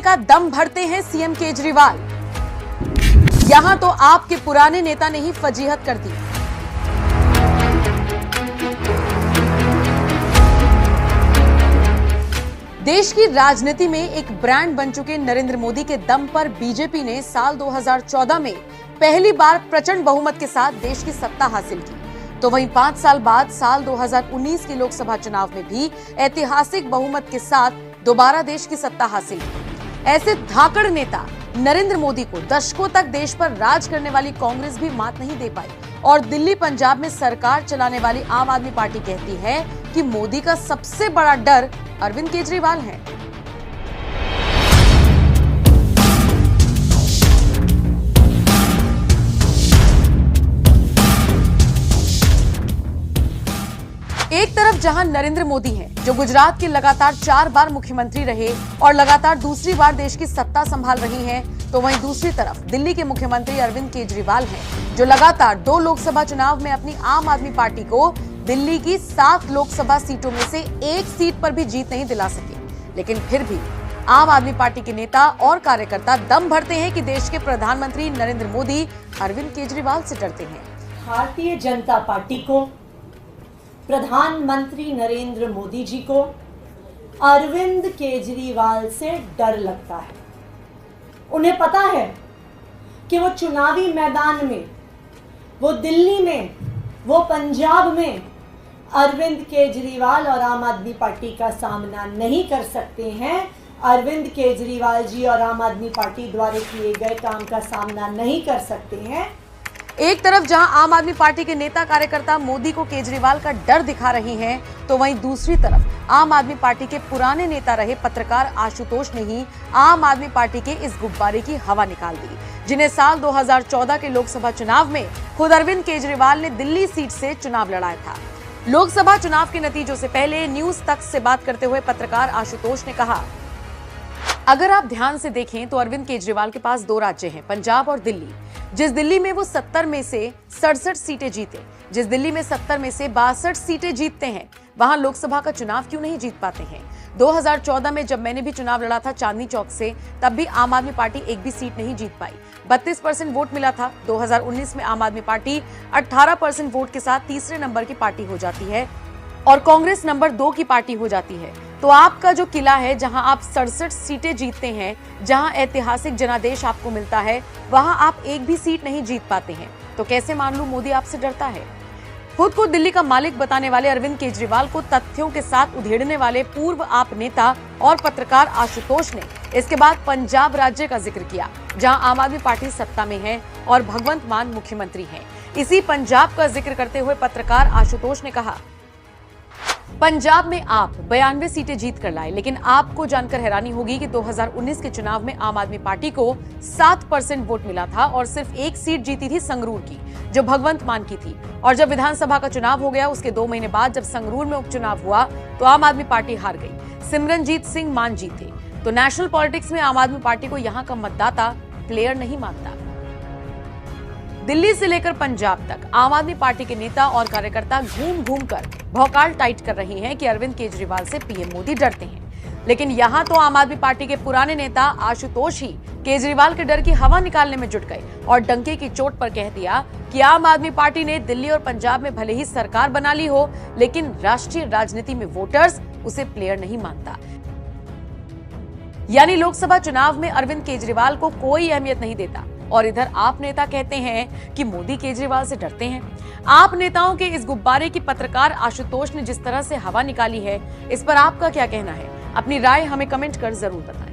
का दम भरते हैं सीएम केजरीवाल। यहां तो आपके पुराने नेता ने ही फजीहत कर दी। देश की राजनीति में एक ब्रांड बन चुके नरेंद्र मोदी के दम पर बीजेपी ने साल 2014 में पहली बार प्रचंड बहुमत के साथ देश की सत्ता हासिल की, तो वहीं 5 साल बाद साल 2019 के लोकसभा चुनाव में भी ऐतिहासिक बहुमत के साथ दोबारा देश की सत्ता हासिल की। ऐसे धाकड़ नेता नरेंद्र मोदी को दशकों तक देश पर राज करने वाली कांग्रेस भी मात नहीं दे पाई और दिल्ली पंजाब में सरकार चलाने वाली आम आदमी पार्टी कहती है कि मोदी का सबसे बड़ा डर अरविंद केजरीवाल है। एक तरफ जहां नरेंद्र मोदी हैं, जो गुजरात के लगातार 4 बार मुख्यमंत्री रहे और लगातार दूसरी बार देश की सत्ता संभाल रही हैं, तो वहीं दूसरी तरफ दिल्ली के मुख्यमंत्री अरविंद केजरीवाल हैं, जो लगातार 2 लोकसभा चुनाव में अपनी आम आदमी पार्टी को दिल्ली की 7 लोकसभा सीटों में से 1 सीट पर भी जीत नहीं दिला सके। लेकिन फिर भी आम आदमी पार्टी के नेता और कार्यकर्ता दम भरते हैं कि देश के प्रधानमंत्री नरेंद्र मोदी अरविंद केजरीवाल से डरते हैं। भारतीय जनता पार्टी को, प्रधानमंत्री नरेंद्र मोदी जी को अरविंद केजरीवाल से डर लगता है। उन्हें पता है कि वो चुनावी मैदान में, वो दिल्ली में, वो पंजाब में अरविंद केजरीवाल और आम आदमी पार्टी का सामना नहीं कर सकते हैं। अरविंद केजरीवाल जी और आम आदमी पार्टी द्वारा किए गए काम का सामना नहीं कर सकते हैं। एक तरफ जहां आम आदमी पार्टी के नेता कार्यकर्ता मोदी को केजरीवाल का डर दिखा रहे हैं, तो वहीं दूसरी तरफ आम आदमी पार्टी के पुराने नेता रहे पत्रकार आशुतोष ने ही आम आदमी पार्टी के इस गुब्बारे की हवा निकाल दी, जिन्हें साल 2014 के लोकसभा चुनाव में खुद अरविंद केजरीवाल ने दिल्ली सीट से चुनाव लड़ाया था। लोकसभा चुनाव के नतीजों से पहले न्यूज तक से बात करते हुए पत्रकार आशुतोष ने कहा, अगर आप ध्यान से देखें तो अरविंद केजरीवाल के पास 2 राज्य हैं, पंजाब और दिल्ली। जिस दिल्ली में वो 70 में से 67 सीटें जीते, जिस दिल्ली में 70 में से 62 सीटें जीतते हैं, वहां लोकसभा का चुनाव क्यों नहीं जीत पाते हैं? 2014 में जब मैंने भी चुनाव लड़ा था चांदनी चौक से, तब भी आम आदमी पार्टी एक भी सीट नहीं जीत पाई। 32% वोट मिला था। 2019 में आम आदमी पार्टी 18% वोट के साथ तीसरे नंबर की पार्टी हो जाती है और कांग्रेस नंबर 2 की पार्टी हो जाती है। तो आपका जो किला है, जहां आप 67 सीटें जीतते हैं, जहां ऐतिहासिक जनादेश आपको मिलता है, वहां आप एक भी सीट नहीं जीत पाते हैं। तो कैसे मान लूं मोदी आपसे डरता है? खुद को दिल्ली का मालिक बताने वाले अरविंद केजरीवाल को तथ्यों के साथ उधेड़ने वाले पूर्व आप नेता और पत्रकार आशुतोष ने इसके बाद पंजाब राज्य का जिक्र किया, जहां आम आदमी पार्टी सत्ता में है और भगवंत मान मुख्यमंत्री हैं। इसी पंजाब का जिक्र करते हुए पत्रकार आशुतोष ने कहा, पंजाब में आप 92 सीटें जीत कर लाए, लेकिन आपको जानकर हैरानी होगी कि 2019 के चुनाव में आम आदमी पार्टी को 7% वोट मिला था और सिर्फ 1 सीट जीती थी संगरूर की, जो भगवंत मान की थी। और जब विधानसभा का चुनाव हो गया, उसके 2 महीने बाद जब संगरूर में उपचुनाव हुआ, तो आम आदमी पार्टी हार गई। सिमरनजीत सिंह मान जीते। तो नेशनल पॉलिटिक्स में आम आदमी पार्टी को यहाँ का मतदाता प्लेयर नहीं मानता। दिल्ली से लेकर पंजाब तक आम आदमी पार्टी के नेता और कार्यकर्ता घूम घूम कर भौकाल टाइट कर रहे हैं कि अरविंद केजरीवाल से पीएम मोदी डरते हैं। लेकिन यहां तो आम आदमी पार्टी के पुराने नेता आशुतोष ही केजरीवाल के डर की हवा निकालने में जुट गए और डंके की चोट पर कह दिया कि आम आदमी पार्टी ने दिल्ली और पंजाब में भले ही सरकार बना ली हो, लेकिन राष्ट्रीय राजनीति में वोटर्स उसे प्लेयर नहीं मानता। यानी लोकसभा चुनाव में अरविंद केजरीवाल को कोई अहमियत नहीं देता और इधर आप नेता कहते हैं कि मोदी केजरीवाल से डरते हैं। आप नेताओं के इस गुब्बारे की पत्रकार आशुतोष ने जिस तरह से हवा निकाली है, इस पर आपका क्या कहना है? अपनी राय हमें कमेंट कर जरूर बताएं।